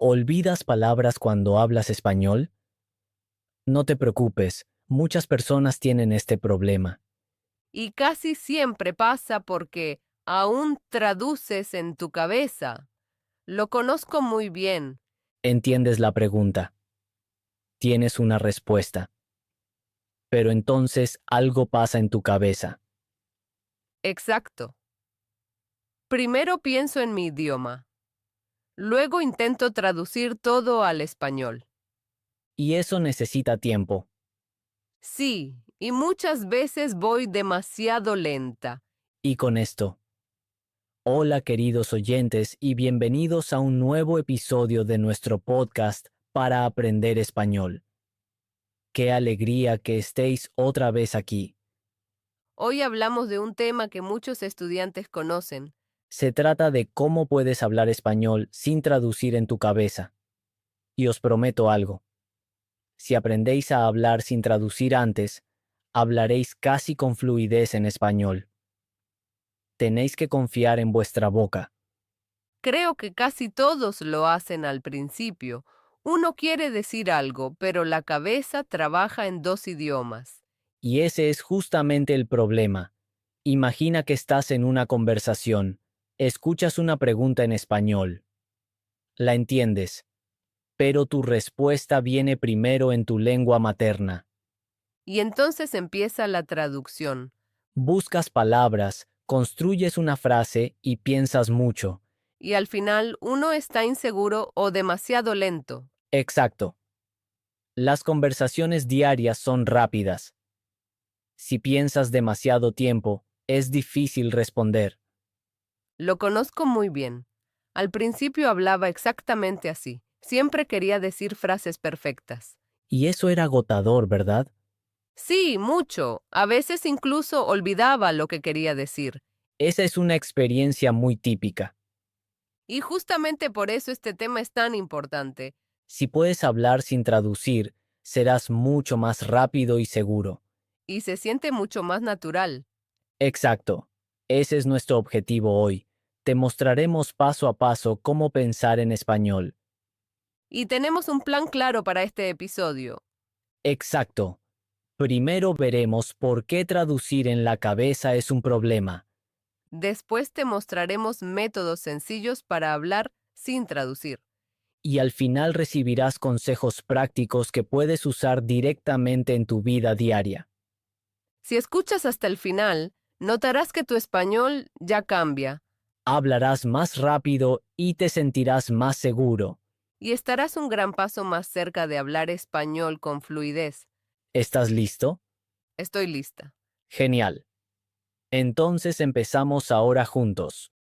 ¿Olvidas palabras cuando hablas español? No te preocupes, muchas personas tienen este problema. Y casi siempre pasa porque aún traduces en tu cabeza. Lo conozco muy bien. Entiendes la pregunta, tienes una respuesta, pero entonces algo pasa en tu cabeza. Exacto. Primero pienso en mi idioma. Luego intento traducir todo al español. Y eso necesita tiempo. Sí, y muchas veces voy demasiado lenta. Y con esto, hola queridos oyentes y bienvenidos a un nuevo episodio de nuestro podcast para aprender español. Qué alegría que estéis otra vez aquí. Hoy hablamos de un tema que muchos estudiantes conocen. Se trata de cómo puedes hablar español sin traducir en tu cabeza. Y os prometo algo. Si aprendéis a hablar sin traducir antes, hablaréis casi con fluidez en español. Tenéis que confiar en vuestra boca. Creo que casi todos lo hacen al principio. Uno quiere decir algo, pero la cabeza trabaja en dos idiomas. Y ese es justamente el problema. Imagina que estás en una conversación, escuchas una pregunta en español, la entiendes, pero tu respuesta viene primero en tu lengua materna. Y entonces empieza la traducción. Buscas palabras, construyes una frase y piensas mucho. Y al final uno está inseguro o demasiado lento. Exacto. Las conversaciones diarias son rápidas. Si piensas demasiado tiempo, es difícil responder. Lo conozco muy bien. Al principio hablaba exactamente así. Siempre quería decir frases perfectas. Y eso era agotador, ¿verdad? Sí, mucho. A veces incluso olvidaba lo que quería decir. Esa es una experiencia muy típica. Y justamente por eso este tema es tan importante. Si puedes hablar sin traducir, serás mucho más rápido y seguro. Y se siente mucho más natural. Exacto. Ese es nuestro objetivo hoy. Te mostraremos paso a paso cómo pensar en español. Y tenemos un plan claro para este episodio. Exacto. Primero veremos por qué traducir en la cabeza es un problema. Después te mostraremos métodos sencillos para hablar sin traducir. Y al final recibirás consejos prácticos que puedes usar directamente en tu vida diaria. Si escuchas hasta el final, notarás que tu español ya cambia Hablarás más rápido y te sentirás más seguro. y estarás un gran paso más cerca de hablar español con fluidez. ¿Estás listo? Estoy lista. Genial. Entonces empezamos ahora juntos.